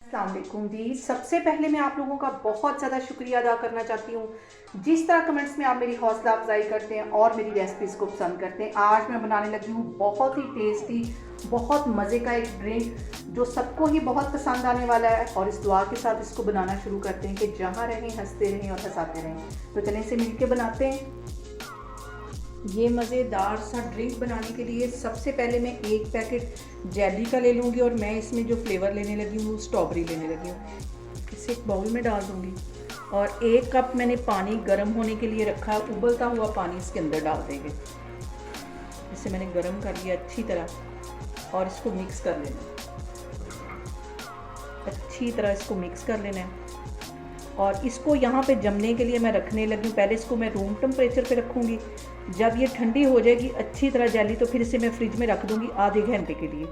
अस्सलाम वालेकुम जी। सबसे पहले मैं आप लोगों का बहुत ज़्यादा शुक्रिया अदा करना चाहती हूँ जिस तरह कमेंट्स में आप मेरी हौसला अफजाई करते हैं और मेरी रेसिपीज़ को पसंद करते हैं। आज मैं बनाने लगी हूँ बहुत ही टेस्टी, बहुत मज़े का एक ड्रिंक जो सबको ही बहुत पसंद आने वाला है। और इस दुआ के साथ इसको बनाना शुरू करते हैं कि जहाँ रहें हंसते रहें और हंसाते रहें। तो चलें इसे मिलकर बनाते हैं। ये मज़ेदार सा ड्रिंक बनाने के लिए सबसे पहले मैं एक पैकेट जेली का ले लूँगी और मैं इसमें जो फ्लेवर लेने लगी हूँ वो स्ट्रॉबेरी लेने लगी हूँ। इसे एक बाउल में डाल दूँगी और 1 कप मैंने पानी गर्म होने के लिए रखा है। उबलता हुआ पानी इसके अंदर डाल देंगे। इसे मैंने गर्म कर लिया अच्छी तरह और इसको मिक्स कर लेना है। अच्छी तरह इसको मिक्स कर लेना है और इसको यहाँ पे जमने के लिए मैं रखने लगी हूँ। पहले इसको मैं रूम टेम्परेचर पे रखूँगी। जब ये ठंडी हो जाएगी अच्छी तरह जेली तो फिर इसे मैं फ्रिज में रख दूँगी आधे घंटे के लिए।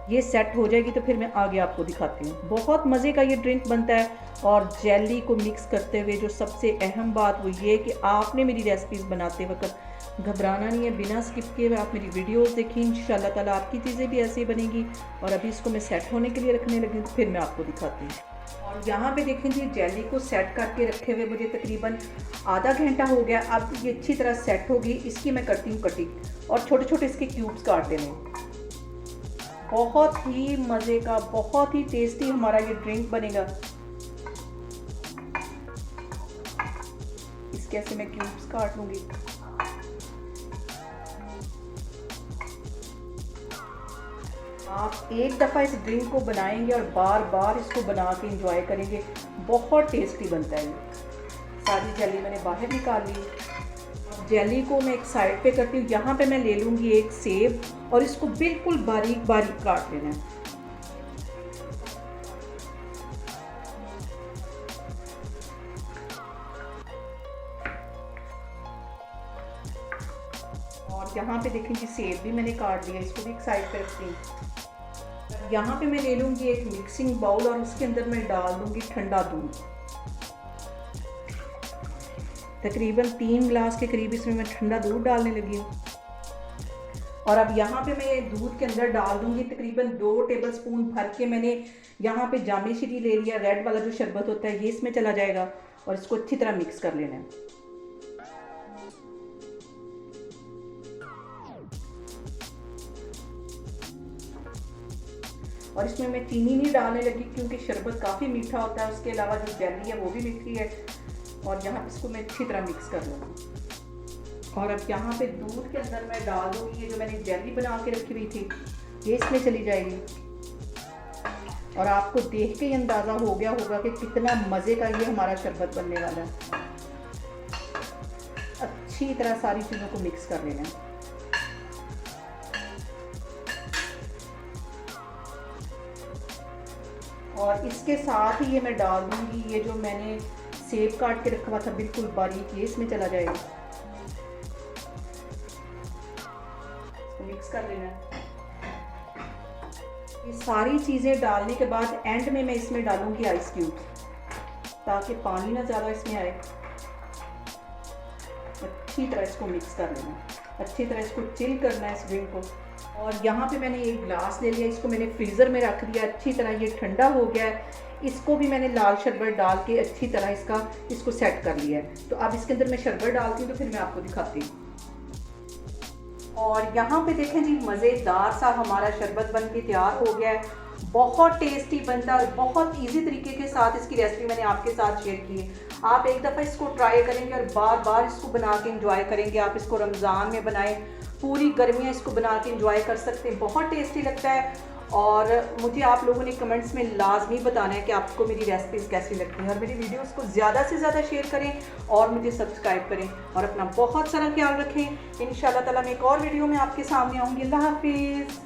ये सेट हो जाएगी तो फिर मैं आगे आपको दिखाती हूँ। बहुत मज़े का ये ड्रिंक बनता है। और जेली को मिक्स करते हुए जो सबसे अहम बात वो ये कि आपने मेरी रेसिपीज़ बनाते वक्त घबराना नहीं है। बिना स्किप किए हुए आप मेरी वीडियोस देखिए, इंशाल्लाह ताला आपकी चीज़ें भी ऐसी बनेगी। और अभी इसको मैं सेट होने के लिए रखने लगी तो फिर मैं आपको दिखाती हूँ। और यहाँ पे देखें जी, जेली को सेट करके रखे हुए मुझे तकरीबन आधा घंटा हो गया। अब ये अच्छी तरह सेट होगी। इसकी मैं करती हूँ कटिंग और छोटे छोटे इसके क्यूब्स काट देने। बहुत ही मज़े का, बहुत ही टेस्टी हमारा ये ड्रिंक बनेगा। इसके ऐसे मैं क्यूब्स काट लूँगी। आप एक दफ़ा इस ड्रिंक को बनाएंगे और बार बार इसको बना के इंजॉय करेंगे। बहुत टेस्टी बनता है ये। सारी जेली मैंने बाहर निकाल ली। जेली को मैं एक साइड पे करती हूँ। यहाँ पे मैं ले लूँगी एक सेब और इसको बिल्कुल बारीक बारीक काट लेना है। और यहाँ पे देखें जी, सेब भी मैंने काट लिया। इसको भी एक साइड पे रखती हूँ। यहाँ पे मैं ले लूँगी एक मिक्सिंग बाउल और उसके अंदर मैं डाल दूँगी ठंडा दूध। तकरीबन 3 गिलास के करीब इसमें मैं ठंडा दूध डालने लगी हूँ। और अब यहाँ पे मैं दूध के अंदर डाल दूँगी तकरीबन 2 टेबलस्पून भर के। मैंने यहाँ पे जामे श्री ले लिया, रेड वाला जो शरबत होता है, ये इसमें चला जाएगा। और इसको अच्छी तरह मिक्स कर लेना है। और इसमें मैं चीनी नहीं डालने लगी क्योंकि शरबत काफ़ी मीठा होता है। उसके अलावा जो जेली है वो भी मीठी है। और यहाँ इसको मैं अच्छी तरह मिक्स कर लूँगी। और अब यहाँ पे दूध के अंदर मैं डाल दूँगी ये जो मैंने जेली बना के रखी हुई थी, ये इसमें चली जाएगी। और आपको देख के ही अंदाज़ा हो गया होगा कि कितना मज़े का ये हमारा शरबत बनने वाला है। अच्छी तरह सारी चीज़ों को मिक्स कर लेना है। और इसके साथ ही ये मैं डाल दूँगी ये जो मैंने सेब काट के रखा हुआ था बिल्कुल बारीक, ये इसमें चला जाएगा। इसको मिक्स कर लेना है। ये सारी चीज़ें डालने के बाद एंड में मैं इसमें डालूंगी आइस क्यूब ताकि पानी ना ज़्यादा इसमें आए। अच्छी तरह इसको मिक्स कर लेना, अच्छी तरह इसको चिल करना है इस ड्रिंक को। और यहाँ पे मैंने एक गिलास ले लिया, इसको मैंने फ्रीज़र में रख दिया। अच्छी तरह ये ठंडा हो गया है। इसको भी मैंने लाल शरबत डाल के अच्छी तरह इसको सेट कर लिया है। तो अब इसके अंदर मैं शरबत डालती हूँ तो फिर मैं आपको दिखाती हूँ। और यहाँ पे देखें जी, मज़ेदार सा हमारा शरबत बन के तैयार हो गया है। बहुत टेस्टी बनता है। बहुत इजी तरीके के साथ इसकी रेसिपी मैंने आपके साथ शेयर की है। आप एक दफ़ा इसको ट्राई करेंगे और बार बार इसको बना के इंजॉय करेंगे। आप इसको रमज़ान में बनाएं, पूरी गर्मियाँ इसको बना के इंजॉय कर सकते हैं। बहुत टेस्टी लगता है। और मुझे आप लोगों ने कमेंट्स में लाजमी बताना है कि आपको मेरी रेसिपीज़ कैसी लगती हैं। और मेरी वीडियोस को ज़्यादा से ज़्यादा शेयर करें और मुझे सब्सक्राइब करें। और अपना बहुत सारा ख्याल रखें। इंशाल्लाह ताला मैं एक और वीडियो में आपके सामने आऊँगी। अल्लाह हाफिज़।